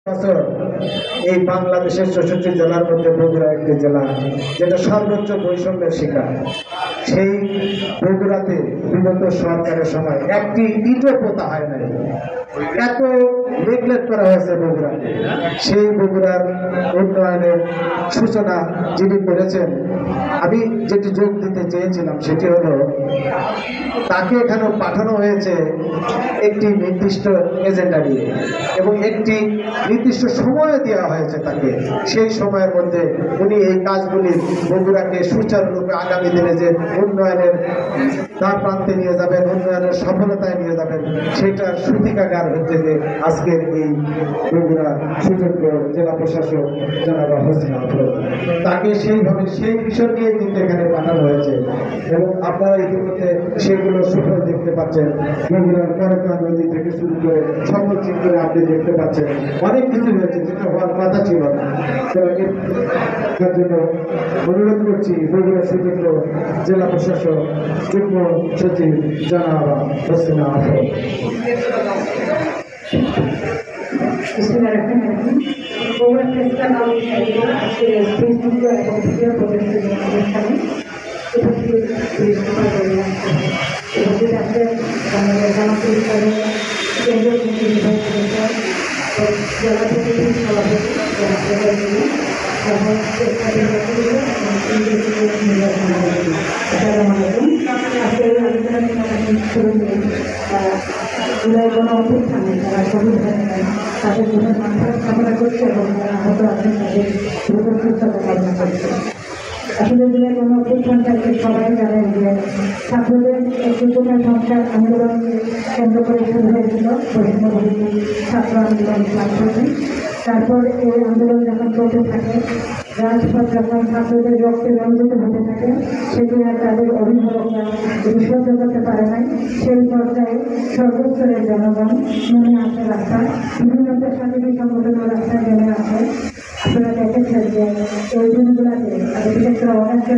বছর এই বাংলাদেশের 64 জেলার মধ্যে বগুড়া একটি জেলা যেটা সর্বোচ্চ বৈষম্যের শিকার। সেই বগুড়াতে বিগত সরকারের সময় একটি ইটও পোতা হয় নাই, এত নেগলেক্ট করা হয়েছে বগুড়াতে। সেই বগুড়ার উন্নয়নের সূচনা যিনি করেছেন, আমি যেটি যোগ দিতে চেয়েছিলাম সেটি হলো তাকে এখানে পাঠানো হয়েছে একটি নির্দিষ্ট এজেন্ডা নিয়ে এবং একটি নির্দিষ্ট সময় দেওয়া হয়েছে তাকে। সেই সময়ের মধ্যে উনি এই কাজগুলি বগুড়াকে সুচারুরূপে আগামী দিনে যে উন্নয়নের দ্বার প্রান্তে নিয়ে যাবেন, উন্নয়নের সফলতায় নিয়ে যাবেন, সেটার সূতিকাগার হচ্ছে যে আজকের এই বগুড়া সুযোগ্য জেলা প্রশাসক জনাব হোসেন আফরোজ। তাকে সেইভাবে সেই বিষয় নিয়ে কিন্তু এখানে পাঠানো হয়েছে এবং আপনারা ইতিমধ্যে সেগুলো সুফল দেখতে পাচ্ছেন। বগুড়ার করকা নদী থেকে শুরু করে সকল চিত্রে আপনি দেখতে পাচ্ছেন অনেক কিছু হয়েছে যেটা হওয়ার কথা ছিল না। তো এর জন্য অনুরোধ করছি বগুড়া সুযোগ্য জেলা প্রশাসক যুগ্ম সচিব জনাব হোসেন আফরোজ। বগুড়া প্রেস ক্লাব আজকে ফেসবুক এবং ভিডিও প্রদর্শনী অনুষ্ঠানে উপস্থিত উপস্থিত আছেন আমাদের জামাতুল ইসলামের কেন্দ্রীয় কমিটির নির্বাহী সদস্য জেলা প্রতিনিধি সভাপতি এবং প্রেস ক্লাবের নেতৃবৃন্দ আসসালামু আলাইকুম। আজকে এই আলোচনা শুরু করে জুলাই গণ অভ্যুত্থানে যারা শহীদ হয়েছেন তাদের জন্য মানবাধিকার কামনা করছে এবং যারা আহত আছেন তাদের দ্রুত সুস্থতা কামনা করছে। আসলে জুলাই গণ অভ্যুত্থানটাকে সবাই জানেন যে ছাত্রদের একটি কোটা সংস্কার আন্দোলনকে কেন্দ্র করে শুরু হয়েছিল বৈষম্যবিরোধী ছাত্র আন্দোলন প্রার্থী। তারপর এই আন্দোলন যখন চলতে থাকে, রাজপথ যখন ছাত্রদের রক্তে রঞ্জিত হতে থাকে, সেটি আর তাদের অভিভাবকরা যদি সহ্য করতে পারে নাই, সেই পর্যায়ে সর্বস্তরের জনগণ নেমে আসে রাস্তায়, বিভিন্ন পেশাজীবী সংগঠনের রাস্তায় নেমে আসে। আপনারা দেখেছেন যে এই দিনগুলোতে বিশেষ করে অনেক